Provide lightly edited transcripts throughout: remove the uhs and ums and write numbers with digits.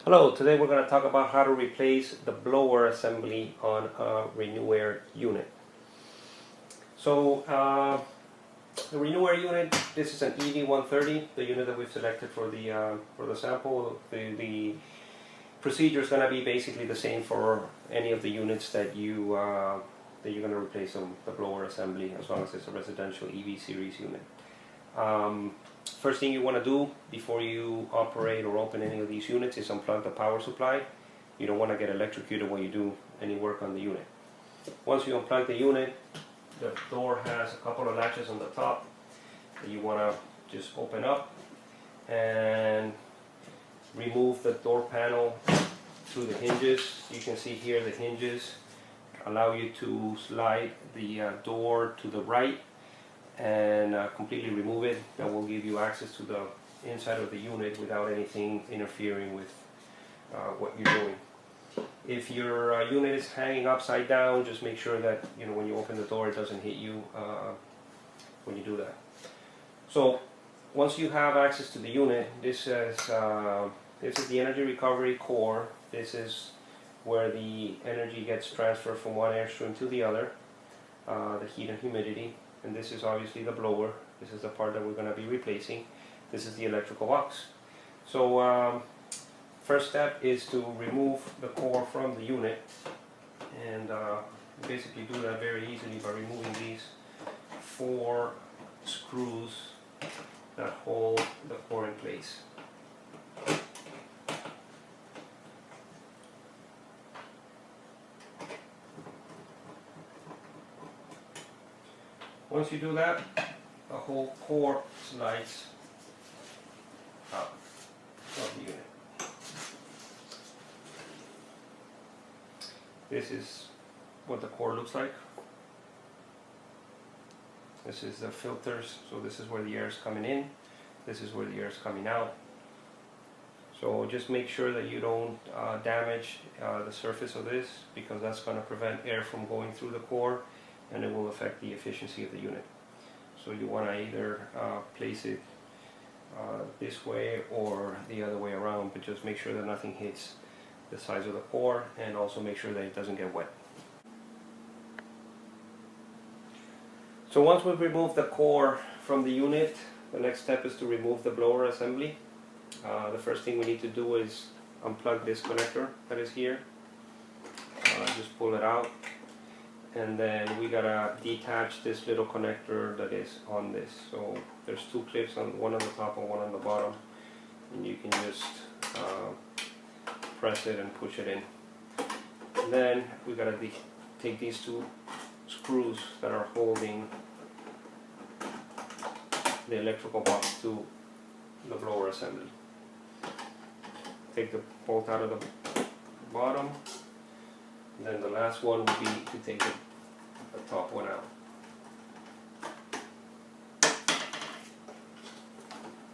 Hello, today we're going to talk about how to replace the blower assembly on a Renewair unit. So the Renewair unit, this is an EV130, the unit that we've selected for the sample. The procedure is going to be basically the same for any of the units that you're going to replace the blower assembly, as long as it's a residential EV series unit. First thing you want to do before you operate or open any of these units is unplug the power supply. You don't want to get electrocuted when you do any work on the unit. Once you unplug the unit, the door has a couple of latches on the top that you want to just open up and remove the door panel through the hinges. You can see here the hinges allow you to slide the door to the right and completely remove it. That will give you access to the inside of the unit without anything interfering with what you're doing. If your unit is hanging upside down, just make sure that when you open the door it doesn't hit you when you do that. So once you have access to the unit, this is the energy recovery core. This is where the energy gets transferred from one airstream to the other, the heat and humidity. And this is obviously the blower. This is the part that we're going to be replacing. This is the electrical box. So first step is to remove the core from the unit, and basically do that very easily by removing these 4 screws that hold the core in place. Once you do that, the whole core slides out of the unit. This is what the core looks like. This is the filters, so this is where the air is coming in. This is where the air is coming out. So just make sure that you don't damage the surface of this, because that's going to prevent air from going through the core, and it will affect the efficiency of the unit. So you want to either place it this way or the other way around, but just make sure that nothing hits the sides of the core, and also make sure that it doesn't get wet. So once we've removed the core from the unit, the next step is to remove the blower assembly. The first thing we need to do is unplug this connector that is here. Just pull it out. And then we gotta detach this little connector that is on this. So there's 2 clips, one on the top and one on the bottom, and you can just press it and push it in. And then we gotta take these 2 screws that are holding the electrical box to the blower assembly. Take the bolt out of the bottom. And then the last one would be to take the top one out.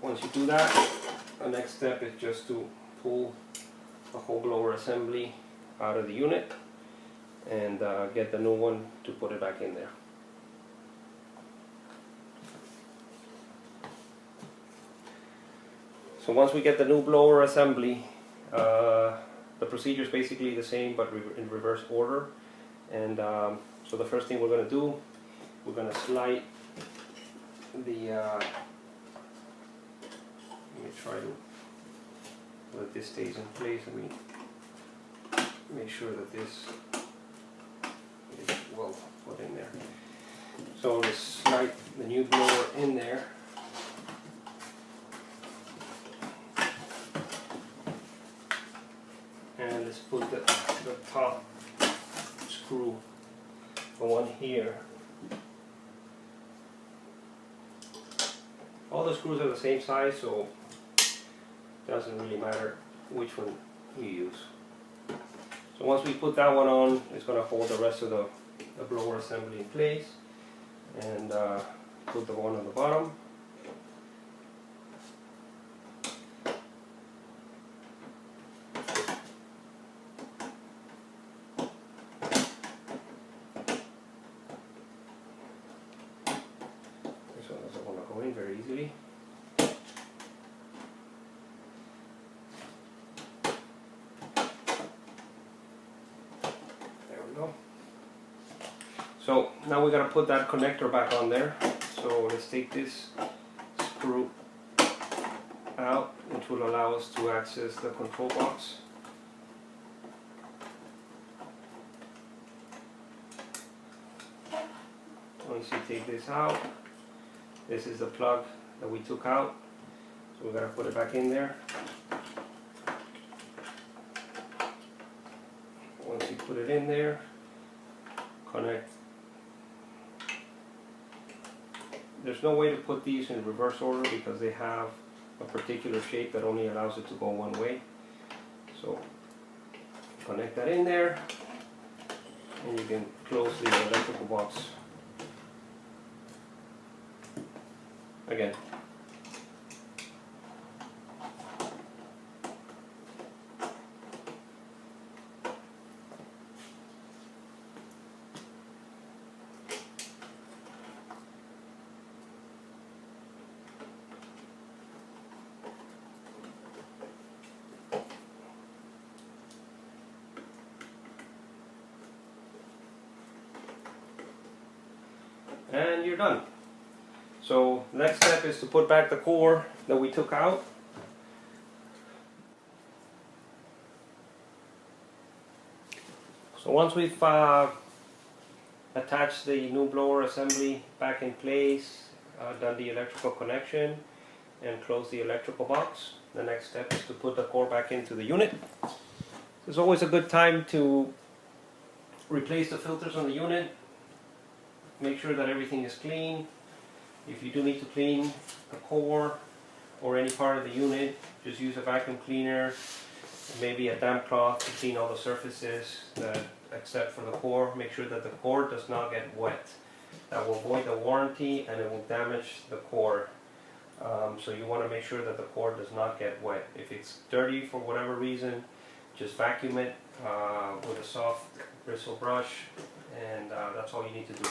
Once you do that, the next step is just to pull the whole blower assembly out of the unit and get the new one to put it back in there. So once we get the new blower assembly, the procedure is basically the same, but in reverse order. And so the first thing we're going to do, we're going to slide the, let me try to let this stays in place. Let me make sure that this is well put in there. So let's slide the new blower in there. And let's put the top screw, the one here. All the screws are the same size, so it doesn't really matter which one you use. So once we put that one on, it's going to hold the rest of the blower assembly in place. And put the one on the bottom. Very easily. So now we're going to put that connector back on there. So let's take this screw out, which will allow us to access the control box. Once you take this out, this is the plug that we took out. So we're going to put it back in there. Once you put it in there, connect. There's no way to put these in reverse order because they have a particular shape that only allows it to go one way. So connect that in there, and you can close the electrical box again. And you're done. So the next step is to put back the core that we took out. So once we've attached the new blower assembly back in place, done the electrical connection and closed the electrical box, the next step is to put the core back into the unit. It's always a good time to replace the filters on the unit. Make sure that everything is clean. If you do need to clean the core or any part of the unit, just use a vacuum cleaner, maybe a damp cloth to clean all the surfaces except for the core. Make sure that the core does not get wet. That will void the warranty and it will damage the core. So you want to make sure that the core does not get wet. If it's dirty for whatever reason, just vacuum it with a soft bristle brush, and that's all you need to do.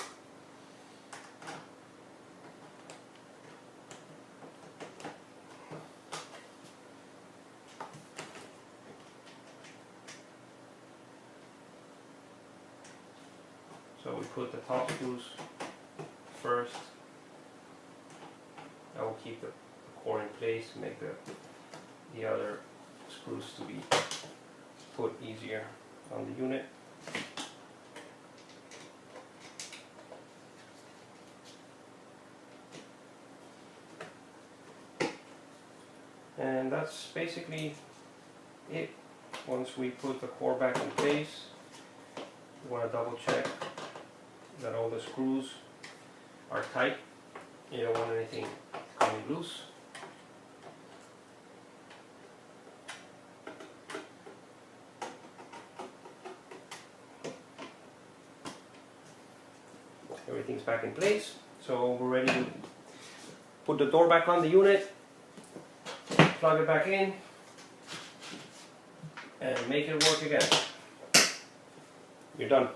So we put the top screws first. That will keep the core in place, make the other screws to be put easier on the unit. And that's basically it. Once we put the core back in place, you want to double check that all the screws are tight. You don't want anything coming loose. Everything's back in place, so we're ready to put the door back on the unit, plug it back in, and make it work again. You're done.